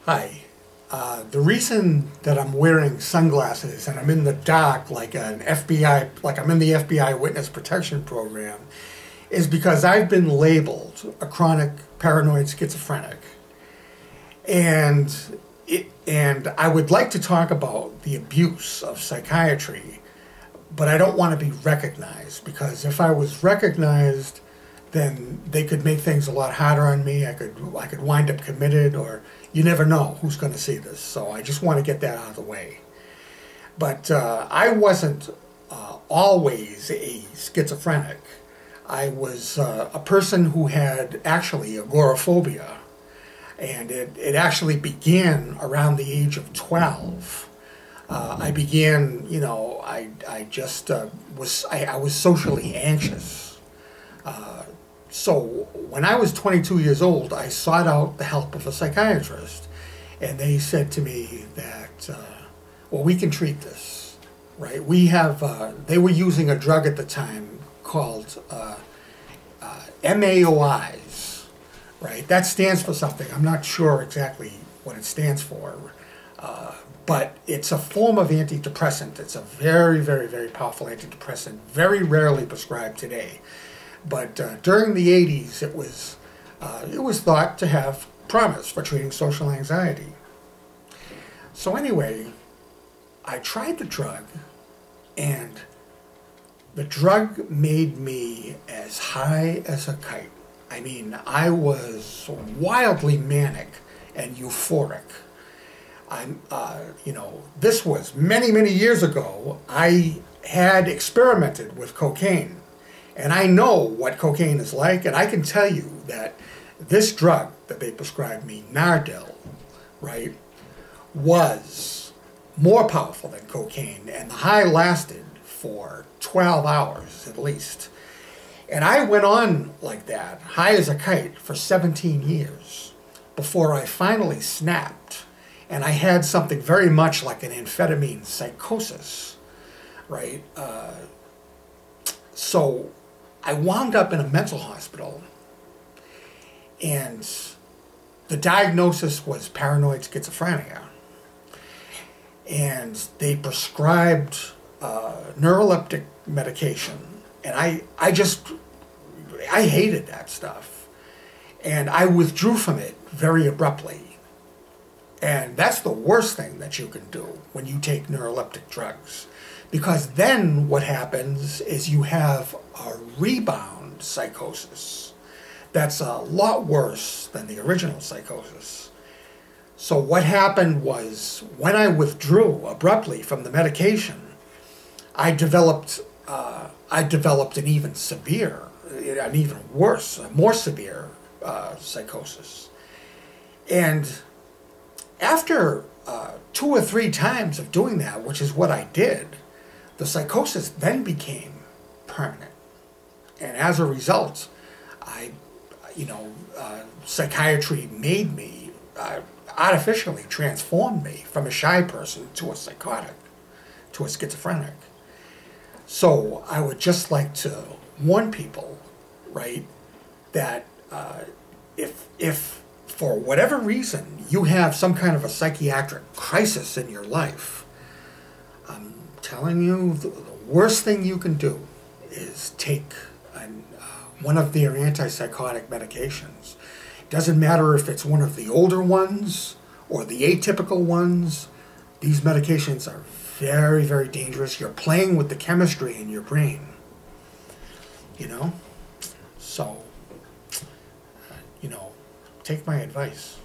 Hi. The reason that I'm wearing sunglasses and I'm in the dark like an FBI, like I'm in the FBI Witness Protection Program, is because I've been labeled a chronic paranoid schizophrenic. And I would like to talk about the abuse of psychiatry, but I don't want to be recognized, because if I was recognized, then they could make things a lot harder on me. I could wind up committed, or you never know who's going to see this. So I just want to get that out of the way. But I wasn't always a schizophrenic. I was a person who had actually agoraphobia, and it actually began around the age of 12. I began, you know, I just was socially anxious. So when I was 22 years old, I sought out the help of a psychiatrist, and they said to me that, well, we can treat this, right? We have, they were using a drug at the time called MAOIs, right? That stands for something. I'm not sure exactly what it stands for, but it's a form of antidepressant. It's a very, very, very powerful antidepressant, very rarely prescribed today. But during the 80s, it was thought to have promise for treating social anxiety. So anyway, I tried the drug, and the drug made me as high as a kite. I mean, I was wildly manic and euphoric. You know, this was many, many years ago. I had experimented with cocaine. And I know what cocaine is like, and I can tell you that this drug that they prescribed me, Nardil, right, was more powerful than cocaine, and the high lasted for 12 hours at least. And I went on like that, high as a kite, for 17 years before I finally snapped, and I had something very much like an amphetamine psychosis, right? So I wound up in a mental hospital, and the diagnosis was paranoid schizophrenia. And they prescribed neuroleptic medication, and I hated that stuff. And I withdrew from it very abruptly. And that's the worst thing that you can do when you take neuroleptic drugs. Because then what happens is you have a rebound psychosis that's a lot worse than the original psychosis. So what happened was, when I withdrew abruptly from the medication, I developed an even worse, a more severe psychosis. And after 2 or 3 times of doing that, which is what I did, the psychosis then became permanent. And as a result, psychiatry made me, artificially transformed me from a shy person to a psychotic, to a schizophrenic. So I would just like to warn people, right, that if for whatever reason you have some kind of a psychiatric crisis in your life, I'm telling you, the worst thing you can do is take one of their antipsychotic medications. It doesn't matter if it's one of the older ones or the atypical ones. These medications are very, very dangerous. You're playing with the chemistry in your brain, you know? So, take my advice.